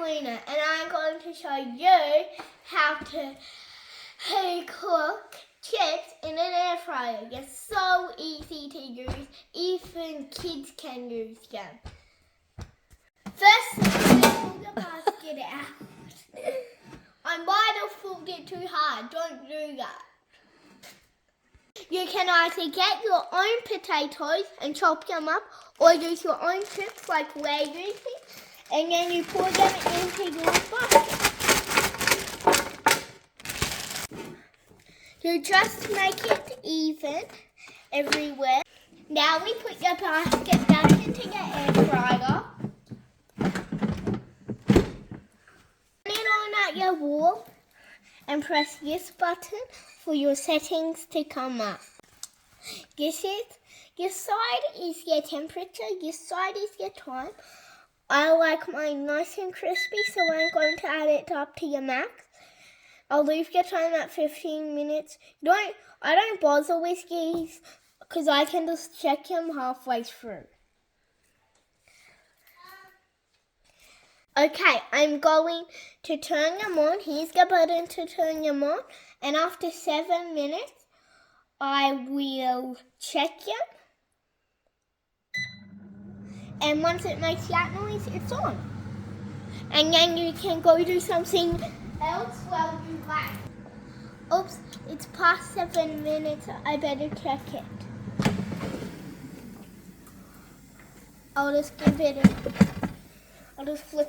Luna, and I'm going to show you how to cook chips in an air fryer. It's so easy to use, even kids can use them. First, pull the basket out. I might have pulled it too hard, don't do that. You can either get your own potatoes and chop them up, or use your own chips like we're using, and then you pour them into your basket. You just make it even everywhere. Now we put your basket back into your air fryer. Turn it on at your wall and press this button for your settings to come up. This side is your temperature, this side is your time. I like mine nice and crispy, so I'm going to add it up to your max. I'll leave your time at 15 minutes. I don't bother with these because I can just check them halfway through. Okay, I'm going to turn them on. Here's the button to turn them on. And after 7 minutes, I will check them. And once it makes that noise, it's on. And then you can go do something else while you like. Oops, it's past 7 minutes. I better check it. I'll just flip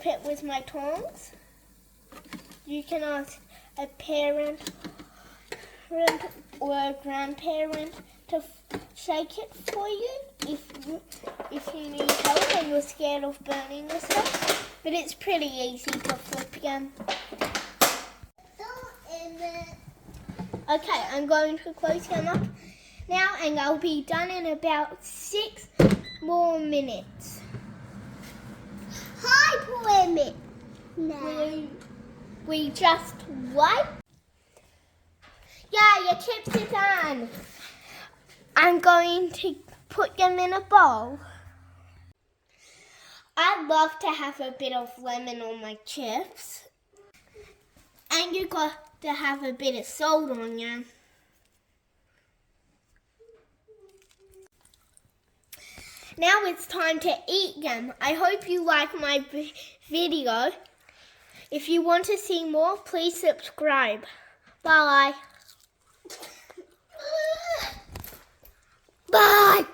it with my tongs. You can ask a parent or a grandparent to shake it for you if you need help and you're scared of burning yourself. But it's pretty easy to flip them. Okay, I'm going to close them up now, and I'll be done in about 6 more minutes. Hi, Emmett. No. We just what? Yeah, your chips are done. I'm going to put them in a bowl. I love to have a bit of lemon on my chips. And you got to have a bit of salt on them. Now it's time to eat them. I hope you like my video. If you want to see more, please subscribe. Bye. Bye.